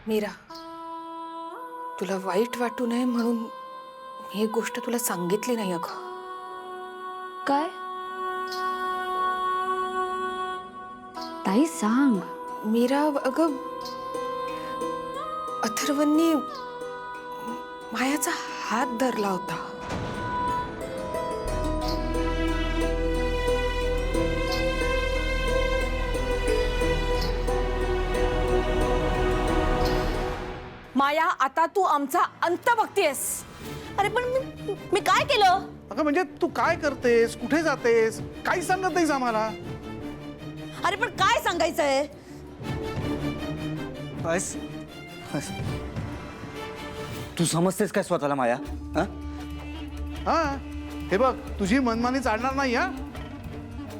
मीरा, तुला वाईट वाटू नये म्हणून मी एक गोष्ट तुला सांगितली नाही अगं. काय? ताई सांग. मीरा अगं, अथर्वनी मायाचा हात धरला होता. माया, आता तू आमचा अंत बघतेस. अरे पण मी काय केलं? अगं म्हणजे तू काय करतेस, कुठे जातेस, काही सांगत नाहीस आम्हाला. अरे पण काय सांगायचंय? बस बस. तू समजतेस काय स्वतःला माया? हा? हा, हे बघ, तुझी मनमानी चालणार नाही. हा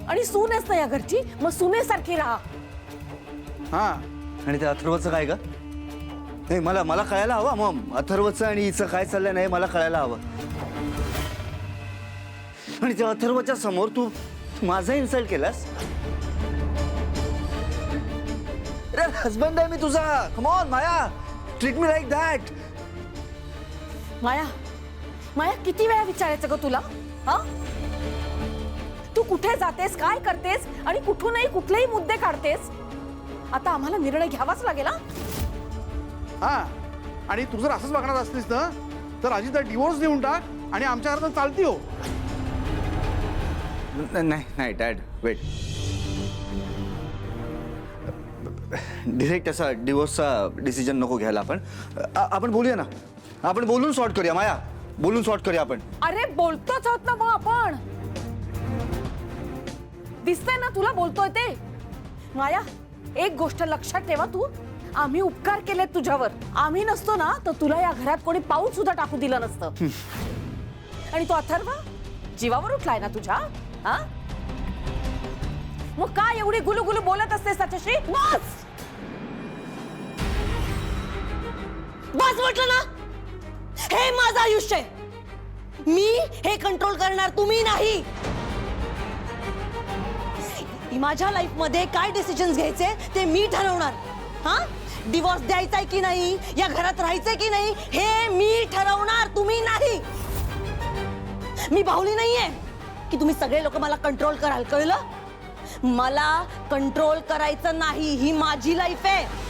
आणि सूनेच ना या घरची, मग सुनेसारखी राहा. हा आणि त्या अथर्वचं काय ग? नाही, मला कळायला हवं. मग अथर्वचं आणि हिचं काय चाललंय नाही मला कळायला हवं. आणि त्या अथर्वच्या समोर तू माझा इन्सल्ट केलास. अरे हसबंड आहे मी तुझा. Come on Maya, treat me like that. Maya, Maya किती वेळा विचारायचं ग तुला? हा, तू कुठे जातेस, काय करतेस आणि कुठूनही कुठलेही मुद्दे काढतेस. आता आम्हाला निर्णय घ्यावाच लागेल. हा, आणि तू जर असंच वागणार असलीस ना तर अजित डिवोर्स देऊन टाक आणि आमच्या घरात चालती हो. नाही नाही डॅड, वेट. डिरेक्ट असा डिवोर्सचा डिसिजन नको घ्यायला. आपण बोलूया ना, आपण बोलून सॉर्ट करूया माया, बोलून सॉर्ट करूया आपण. अरे बोलतोच आहोत ना मग आपण. दिसतंय ना तुला बोलतोय ते. माया, एक गोष्ट लक्षात ठेवा तू, आम्ही उपकार केलेत तुझ्यावर. आम्ही नसतो ना तर तुला या घरात कोणी पाऊल सुद्धा टाकू दिलं नसतं. आणि तो अथर्व जीवावर उठलाय ना तुझ्या. हा, मग काय एवढी गुलुगुलू बोलत असतेस त्याच्याशी? बस बस म्हटलं ना. हे माझं आयुष्य आहे, मी हे कंट्रोल करणार, तुम्ही नाही. माझ्या लाईफ मध्ये काय डिसिजन्स घ्यायचे ते मी ठरवणार. हा, डिवोर्स द्यायचा की नाही, या घरात राहायचंय की नाही, हे मी ठरवणार, तुम्ही नाही. मी बाहुली नाहीये की तुम्ही सगळे लोक मला कंट्रोल कराल, कळलं? मला कंट्रोल करायचं नाही, ही माझी लाईफ आहे.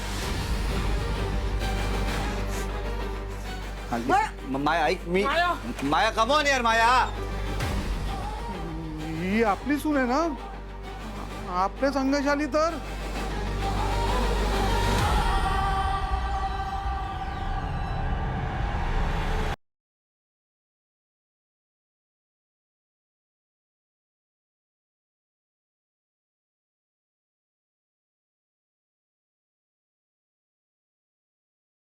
माया ऐक, मी माया कम ऑन यार माया. ही आपली सून आहे ना, आपल्याच अंगाशी आली तर